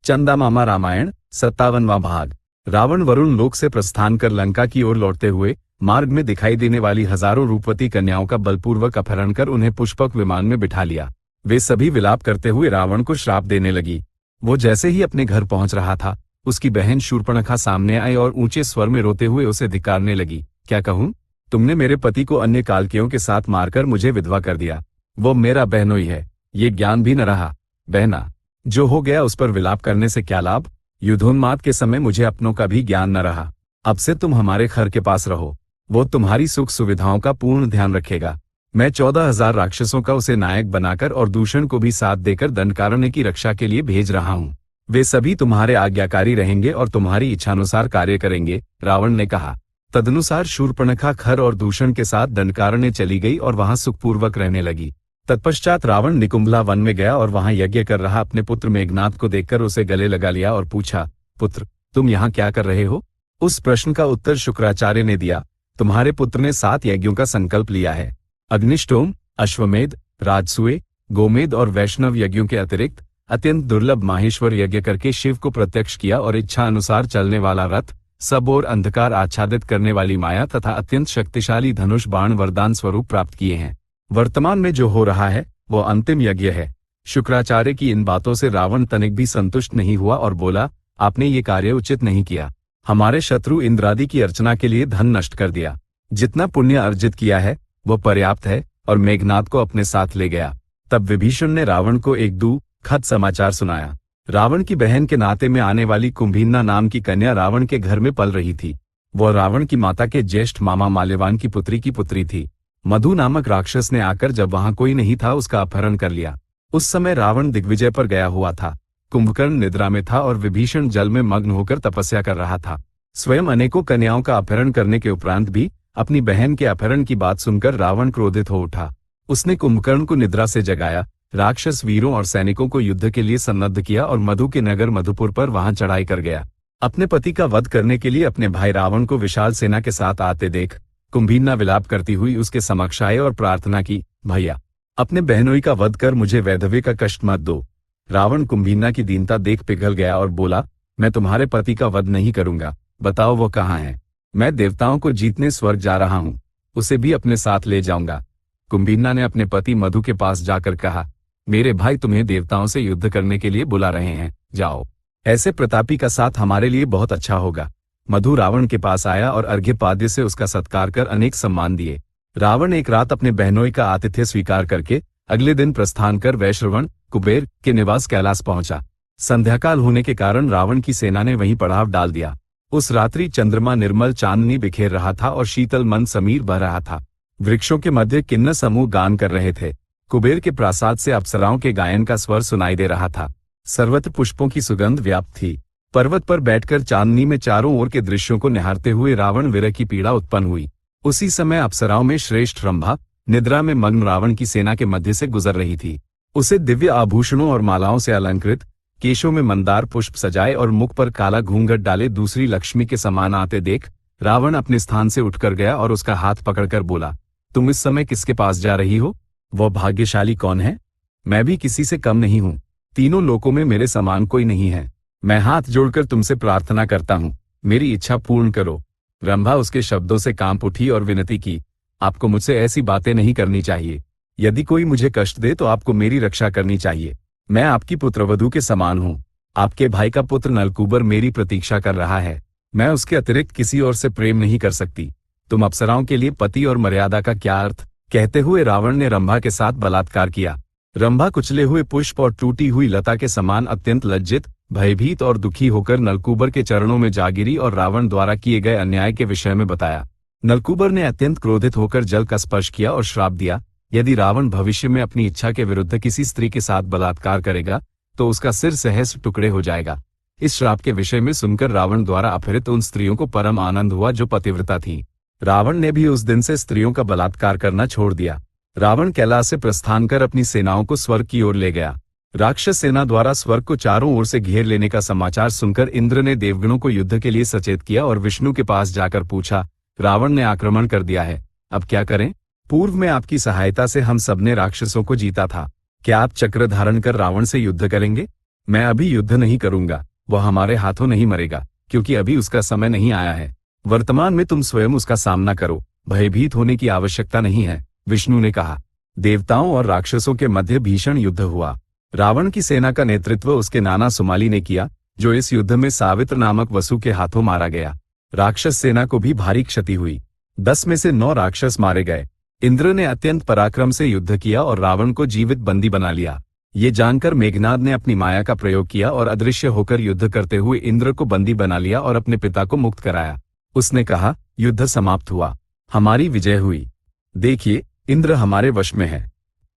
चंदामामा रामायण 57वां भाग। रावण वरुण लोक से प्रस्थान कर लंका की ओर लौटते हुए मार्ग में दिखाई देने वाली हजारों रूपवती कन्याओं का बलपूर्वक अपहरण कर उन्हें पुष्पक विमान में बिठा लिया। वे सभी विलाप करते हुए रावण को श्राप देने लगी। वो जैसे ही अपने घर पहुंच रहा था, उसकी बहन शूर्पणखा सामने आई और ऊंचे स्वर में रोते हुए उसे धिक्कारने लगी। क्या कहूं? तुमने मेरे पति को अन्य कालकियों के साथ मारकर मुझे विधवा कर दिया। वो मेरा बहनोई है, ये ज्ञान भी न रहा। बहना, जो हो गया उस पर विलाप करने से क्या लाभ? युद्धोन्माद के समय मुझे अपनों का भी ज्ञान न रहा। अब से तुम हमारे खर के पास रहो, वो तुम्हारी सुख सुविधाओं का पूर्ण ध्यान रखेगा। मैं 14,000 राक्षसों का उसे नायक बनाकर और दूषण को भी साथ देकर दंडकारण्य की रक्षा के लिए भेज रहा हूँ। वे सभी तुम्हारे आज्ञाकारी रहेंगे और तुम्हारी इच्छानुसार कार्य करेंगे, रावण ने कहा। तदनुसार शूर्पणखा खर और दूषण के साथ दंडकारण्य चली गई और वहां सुखपूर्वक रहने लगी। तत्पश्चात रावण निकुंभला वन में गया और वहां यज्ञ कर रहा अपने पुत्र मेघनाद को देखकर उसे गले लगा लिया और पूछा, पुत्र, तुम यहाँ क्या कर रहे हो? उस प्रश्न का उत्तर शुक्राचार्य ने दिया, तुम्हारे पुत्र ने 7 यज्ञों का संकल्प लिया है। अग्निष्टोम, अश्वमेध, राजसूय, गोमेद और वैष्णव यज्ञों के अतिरिक्त अत्यंत दुर्लभ माहेश्वर यज्ञ करके शिव को प्रत्यक्ष किया और इच्छा अनुसार चलने वाला रथ, सब और अंधकार आच्छादित करने वाली माया तथा अत्यंत शक्तिशाली धनुष बाण वरदान स्वरूप प्राप्त किए हैं। वर्तमान में जो हो रहा है वो अंतिम यज्ञ है। शुक्राचार्य की इन बातों से रावण तनिक भी संतुष्ट नहीं हुआ और बोला, आपने ये कार्य उचित नहीं किया। हमारे शत्रु इंद्रादि की अर्चना के लिए धन नष्ट कर दिया। जितना पुण्य अर्जित किया है वो पर्याप्त है, और मेघनाद को अपने साथ ले गया। तब विभीषण ने रावण को एक दुखद समाचार सुनाया। रावण की बहन के नाते में आने वाली कुंभीन्ना नाम की कन्या रावण के घर में पल रही थी। वह रावण की माता के ज्येष्ठ मामा माल्यवान की पुत्री थी। मधु नामक राक्षस ने आकर जब वहां कोई नहीं था उसका अपहरण कर लिया। उस समय रावण दिग्विजय पर गया हुआ था। कुंभकर्ण निद्रा में था और विभीषण जल में मग्न होकर तपस्या कर रहा था। स्वयं अनेकों कन्याओं का अपहरण करने के उपरांत भी अपनी बहन के अपहरण की बात सुनकर रावण क्रोधित हो उठा। उसने कुंभकर्ण को निद्रा से जगाया, राक्षस वीरों और सैनिकों को युद्ध के लिए सन्नद्ध किया और मधु के नगर मधुपुर पर वहां चढ़ाई कर गया। अपने पति का वध करने के लिए अपने भाई रावण को विशाल सेना के साथ आते देख कुंभीन्ना विलाप करती हुई उसके समक्ष आए और प्रार्थना की, भैया, अपने बहनोई का वध कर मुझे वैधव्य का कष्ट मत दो। रावण कुंभीन्ना की दीनता देख पिघल गया और बोला, मैं तुम्हारे पति का वध नहीं करूंगा। बताओ वो कहाँ है? मैं देवताओं को जीतने स्वर्ग जा रहा हूँ, उसे भी अपने साथ ले जाऊंगा। कुंभीन्ना ने अपने पति मधु के पास जाकर कहा, मेरे भाई तुम्हें देवताओं से युद्ध करने के लिए बुला रहे हैं, जाओ। ऐसे प्रतापी का साथ हमारे लिए बहुत अच्छा होगा। मधु रावण के पास आया और अर्घ्यपाद्य से उसका सत्कार कर अनेक सम्मान दिए। रावण एक रात अपने बहनोई का आतिथ्य स्वीकार करके अगले दिन प्रस्थान कर वैश्रवण कुबेर के निवास कैलाश पहुंचा। संध्याकाल होने के कारण रावण की सेना ने वहीं पड़ाव डाल दिया। उस रात्रि चंद्रमा निर्मल चांदनी बिखेर रहा था और शीतल मंद समीर बह रहा था। वृक्षों के मध्य किन्नर समूह गान कर रहे थे। कुबेर के प्रासाद से अप्सराओं के गायन का स्वर सुनाई दे रहा था। सर्वत्र पुष्पों की सुगंध व्याप्त थी। पर्वत पर बैठकर चांदनी में चारों ओर के दृश्यों को निहारते हुए रावण विरह की पीड़ा उत्पन्न हुई। उसी समय अप्सराओं में श्रेष्ठ रंभा निद्रा में मग्न रावण की सेना के मध्य से गुजर रही थी। उसे दिव्य आभूषणों और मालाओं से अलंकृत, केशों में मंदार पुष्प सजाए और मुख पर काला घूंघट डाले दूसरी लक्ष्मी के समान आते देख रावण अपने स्थान से उठकर गया और उसका हाथ पकड़कर बोला, तुम इस समय किसके पास जा रही हो? वह भाग्यशाली कौन है? मैं भी किसी से कम नहीं हूँ। तीनों लोकों में मेरे समान कोई नहीं है। मैं हाथ जोड़कर तुमसे प्रार्थना करता हूँ, मेरी इच्छा पूर्ण करो। रंभा उसके शब्दों से कांप उठी और विनती की, आपको मुझसे ऐसी बातें नहीं करनी चाहिए। यदि कोई मुझे कष्ट दे तो आपको मेरी रक्षा करनी चाहिए। मैं आपकी पुत्रवधू के समान हूँ। आपके भाई का पुत्र नलकूबर मेरी प्रतीक्षा कर रहा है। मैं उसके अतिरिक्त किसी और से प्रेम नहीं कर सकती। तुम अप्सराओं के लिए पति और मर्यादा का क्या अर्थ? कहते हुए रावण ने रंभा के साथ बलात्कार किया। रंभा कुचले हुए पुष्प और टूटी हुई लता के समान अत्यंत लज्जित, भयभीत और दुखी होकर नलकूबर के चरणों में जा गिरी और रावण द्वारा किए गए अन्याय के विषय में बताया। नलकूबर ने अत्यंत क्रोधित होकर जल का स्पर्श किया और श्राप दिया, यदि रावण भविष्य में अपनी इच्छा के विरुद्ध किसी स्त्री के साथ बलात्कार करेगा तो उसका सिर सहस्त्र टुकड़े हो जाएगा। इस श्राप के विषय में सुनकर रावण द्वारा अपहृत उन स्त्रियों को परम आनंद हुआ जो पतिव्रता थी। रावण ने भी उस दिन से स्त्रियों का बलात्कार करना छोड़ दिया। रावण कैलाश से प्रस्थान कर अपनी सेनाओं को स्वर्ग की ओर ले गया। राक्षस सेना द्वारा स्वर्ग को चारों ओर से घेर लेने का समाचार सुनकर इंद्र ने देवगणों को युद्ध के लिए सचेत किया और विष्णु के पास जाकर पूछा, रावण ने आक्रमण कर दिया है, अब क्या करें? पूर्व में आपकी सहायता से हम सबने राक्षसों को जीता था, क्या आप चक्र धारण कर रावण से युद्ध करेंगे? मैं अभी युद्ध नहीं करूंगा, वह हमारे हाथों नहीं मरेगा, क्योंकि अभी उसका समय नहीं आया है। वर्तमान में तुम स्वयं उसका सामना करो, भयभीत होने की आवश्यकता नहीं है, विष्णु ने कहा। देवताओं और राक्षसों के मध्य भीषण युद्ध हुआ। रावण की सेना का नेतृत्व उसके नाना सुमाली ने किया, जो इस युद्ध में सावित्र नामक वसु के हाथों मारा गया। राक्षस सेना को भी भारी क्षति हुई। 10 में से 9 राक्षस मारे गए। इंद्र ने अत्यंत पराक्रम से युद्ध किया और रावण को जीवित बंदी बना लिया। ये जानकर मेघनाद ने अपनी माया का प्रयोग किया और अदृश्य होकर युद्ध करते हुए इंद्र को बंदी बना लिया और अपने पिता को मुक्त कराया। उसने कहा, युद्ध समाप्त हुआ, हमारी विजय हुई। देखिए, इंद्र हमारे वश में है।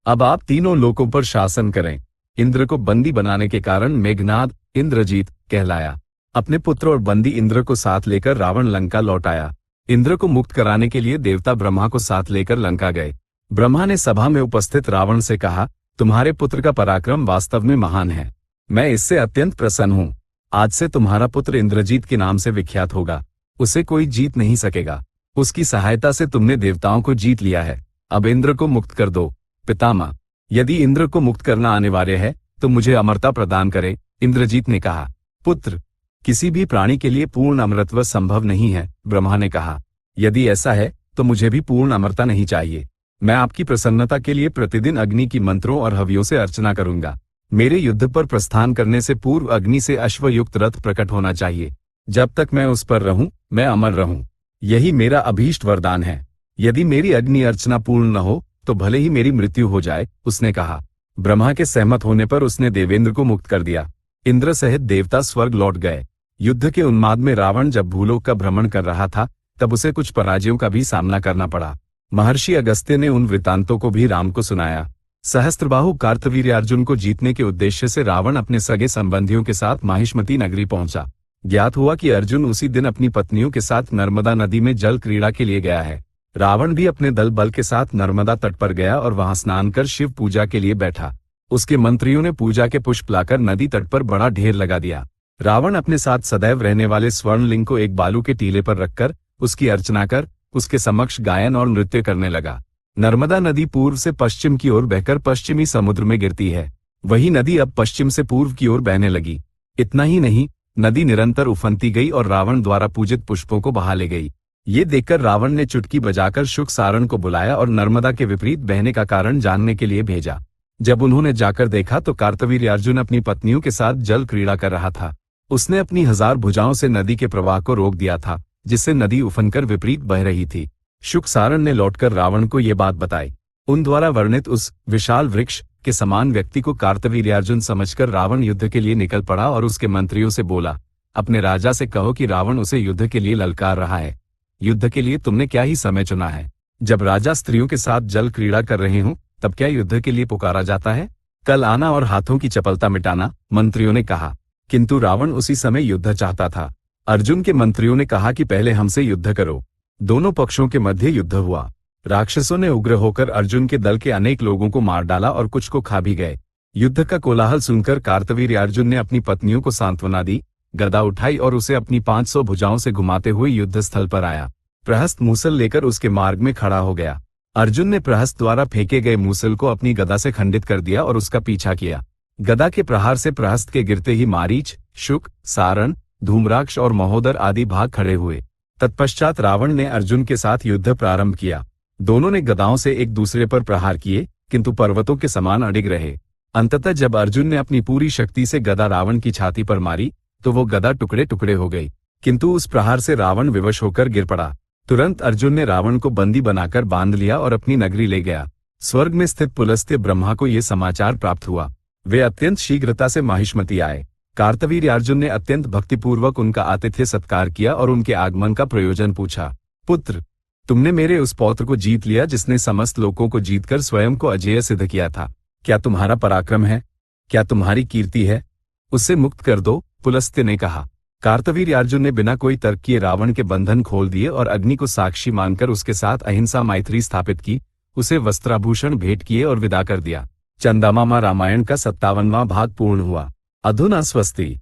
अब आप तीनों लोकों पर शासन करें। इंद्र को बंदी बनाने के कारण मेघनाद इंद्रजीत कहलाया। अपने पुत्र और बंदी इंद्र को साथ लेकर रावण लंका लौट आया। इंद्र को मुक्त कराने के लिए देवता ब्रह्मा को साथ लेकर लंका गए। ब्रह्मा ने सभा में उपस्थित रावण से कहा, तुम्हारे पुत्र का पराक्रम वास्तव में महान है। मैं इससे अत्यंत प्रसन्न हूँ। आज से तुम्हारा पुत्र इंद्रजीत के नाम से विख्यात होगा। उसे कोई जीत नहीं सकेगा। उसकी सहायता से तुमने देवताओं को जीत लिया है। अब इंद्र को मुक्त कर दो। पितामह, यदि इंद्र को मुक्त करना अनिवार्य है तो मुझे अमरता प्रदान करे, इंद्रजीत ने कहा। पुत्र, किसी भी प्राणी के लिए पूर्ण अमरत्व संभव नहीं है, ब्रह्मा ने कहा। यदि ऐसा है तो मुझे भी पूर्ण अमरता नहीं चाहिए। मैं आपकी प्रसन्नता के लिए प्रतिदिन अग्नि की मंत्रों और हवियों से अर्चना करूंगा। मेरे युद्ध पर प्रस्थान करने से पूर्व अग्नि से अश्वयुक्त रथ प्रकट होना चाहिए। जब तक मैं उस पर रहूं, मैं अमर रहूं। यही मेरा अभीष्ट वरदान है। यदि मेरी अग्नि अर्चना पूर्ण न हो तो भले ही मेरी मृत्यु हो जाए, उसने कहा। ब्रह्मा के सहमत होने पर उसने देवेंद्र को मुक्त कर दिया। इंद्र सहित देवता स्वर्ग लौट गए। युद्ध के उन्माद में रावण जब भूलोक का भ्रमण कर रहा था तब उसे कुछ पराजयों का भी सामना करना पड़ा। महर्षि अगस्त्य ने उन वृतांतों को भी राम को सुनाया। सहस्त्रबाहु कार्तवीर्यार्जुन को जीतने के उद्देश्य से रावण अपने सगे संबंधियों के साथ माहिष्मती नगरी पहुंचा। ज्ञात हुआ कि अर्जुन उसी दिन अपनी पत्नियों के साथ नर्मदा नदी में जल क्रीड़ा के लिए गया है। रावण भी अपने दल बल के साथ नर्मदा तट पर गया और वहां स्नान कर शिव पूजा के लिए बैठा। उसके मंत्रियों ने पूजा के पुष्प लाकर नदी तट पर बड़ा ढेर लगा दिया। रावण अपने साथ सदैव रहने वाले स्वर्णलिंग को एक बालू के टीले पर रखकर उसकी अर्चना कर उसके समक्ष गायन और नृत्य करने लगा। नर्मदा नदी पूर्व से पश्चिम की ओर बहकर पश्चिमी समुद्र में गिरती है। वही नदी अब पश्चिम से पूर्व की ओर बहने लगी। इतना ही नहीं, नदी निरंतर उफनती गई और रावण द्वारा पूजित पुष्पों को बहा ले गई। ये देखकर रावण ने चुटकी बजाकर शुक सारण को बुलाया और नर्मदा के विपरीत बहने का कारण जानने के लिए भेजा। जब उन्होंने जाकर देखा तो कार्तवीर्यार्जुन अपनी पत्नियों के साथ जल क्रीड़ा कर रहा था। उसने अपनी 1000 भुजाओं से नदी के प्रवाह को रोक दिया था, जिससे नदी उफनकर विपरीत बह रही थी। शुक सारण ने लौटकर रावण को ये बात बताई। उन द्वारा वर्णित उस विशाल वृक्ष के समान व्यक्ति को कार्तवीर्यार्जुन समझकर रावण युद्ध के लिए निकल पड़ा और उसके मंत्रियों से बोला, अपने राजा से कहो कि रावण उसे युद्ध के लिए ललकार रहा है। युद्ध के लिए तुमने क्या ही समय चुना है? जब राजा स्त्रियों के साथ जल क्रीड़ा कर रहे हों तब क्या युद्ध के लिए पुकारा जाता है? कल आना और हाथों की चपलता मिटाना, मंत्रियों ने कहा। किंतु रावण उसी समय युद्ध चाहता था। अर्जुन के मंत्रियों ने कहा कि पहले हमसे युद्ध करो। दोनों पक्षों के मध्य युद्ध हुआ। राक्षसों ने उग्र होकर अर्जुन के दल के अनेक लोगों को मार डाला और कुछ को खा भी गए। युद्ध का कोलाहल सुनकर कार्तवीर्यार्जुन ने अपनी पत्नियों को सांत्वना दी, गदा उठाई और उसे अपनी 500 भुजाओं से घुमाते हुए युद्ध स्थल पर आया। प्रहस्त मूसल लेकर उसके मार्ग में खड़ा हो गया। अर्जुन ने प्रहस्त द्वारा फेंके गए मूसल को अपनी गदा से खंडित कर दिया और उसका पीछा किया। गदा के प्रहार से प्रहस्त के गिरते ही मारीच, शुक, सारण, धूम्राक्ष और महोदर आदि भाग खड़े हुए। तत्पश्चात रावण ने अर्जुन के साथ युद्ध प्रारंभ किया। दोनों ने गदाओं से एक दूसरे पर प्रहार किए, किंतु पर्वतों के समान अडिग रहे। अंततः जब अर्जुन ने अपनी पूरी शक्ति से गदा रावण की छाती पर मारी तो वो गदा टुकड़े टुकड़े हो गई, किंतु उस प्रहार से रावण विवश होकर गिर पड़ा। तुरंत अर्जुन ने रावण को बंदी बनाकर बांध लिया और अपनी नगरी ले गया। स्वर्ग में स्थित पुलस्त्य ब्रह्मा को ये समाचार प्राप्त हुआ। वे अत्यंत शीघ्रता से माहिष्मती आए। कार्तवीर्यार्जुन ने अत्यंत भक्तिपूर्वक उनका आतिथ्य सत्कार किया और उनके आगमन का प्रयोजन पूछा। पुत्र, तुमने मेरे उस पौत्र को जीत लिया जिसने समस्त लोकों को जीतकर स्वयं को अजेय सिद्ध किया था। क्या तुम्हारा पराक्रम है? क्या तुम्हारी कीर्ति है? उसे मुक्त कर दो, पुलस्त्य ने कहा। कार्तवीर्यार्जुन ने बिना कोई तर्क किए रावण के बंधन खोल दिए और अग्नि को साक्षी मानकर उसके साथ अहिंसा मैत्री स्थापित की, उसे वस्त्राभूषण भेंट किए और विदा कर दिया। चंदामामा रामायण का 57वां भाग पूर्ण हुआ। अधुना स्वस्ति।